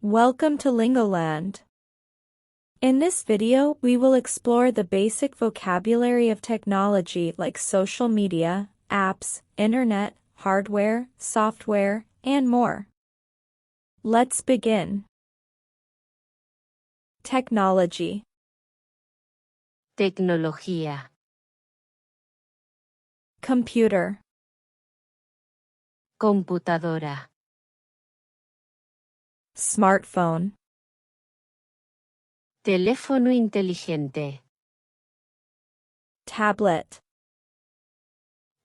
Welcome to Lingoland. In this video, we will explore the basic vocabulary of technology like social media, apps, internet, hardware, software, and more. Let's begin. Technology. Tecnología. Computer. Computadora. Smartphone. Teléfono inteligente. Tablet.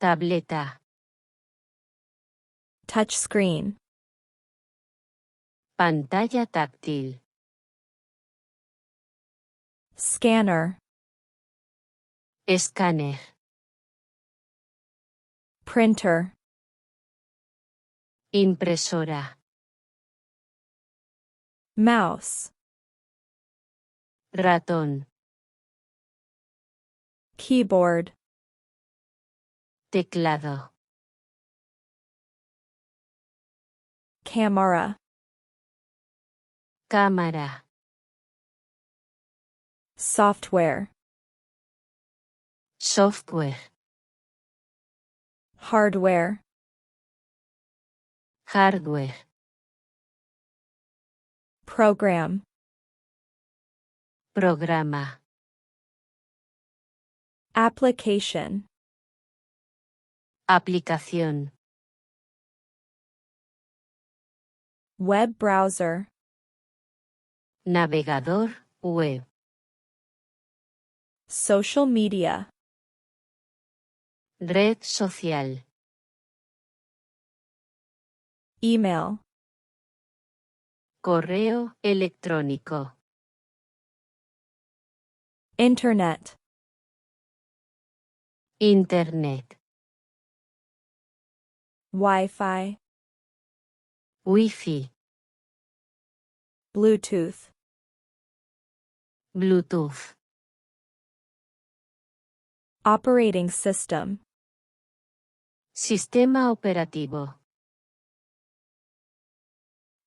Tableta. Touchscreen. Pantalla táctil. Scanner. Escáner. Printer. Impresora. Mouse. Ratón. Keyboard. Teclado. Camera. Cámara. Software. Software. Hardware. Hardware. Program. Programa. Application. Aplicación. Web browser. Navegador web. Social media. Red social. Email. Correo electrónico. Internet. Internet. Wi-Fi. Wi-Fi. Bluetooth. Bluetooth. Operating system. Sistema operativo.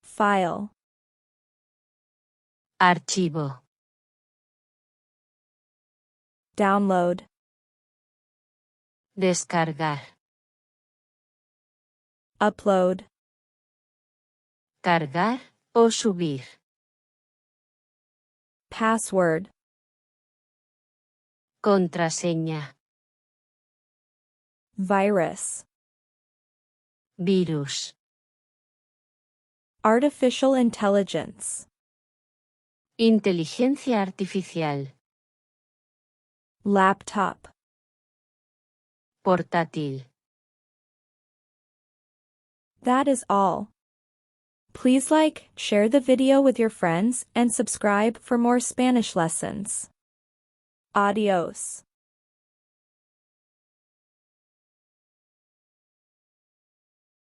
File. Archivo. Download. Descargar. Upload. Cargar o subir. Password. Contraseña. Virus. Virus. Artificial intelligence. Inteligencia artificial. Laptop. Portátil. That is all. Please like, share the video with your friends, and subscribe for more Spanish lessons. Adios.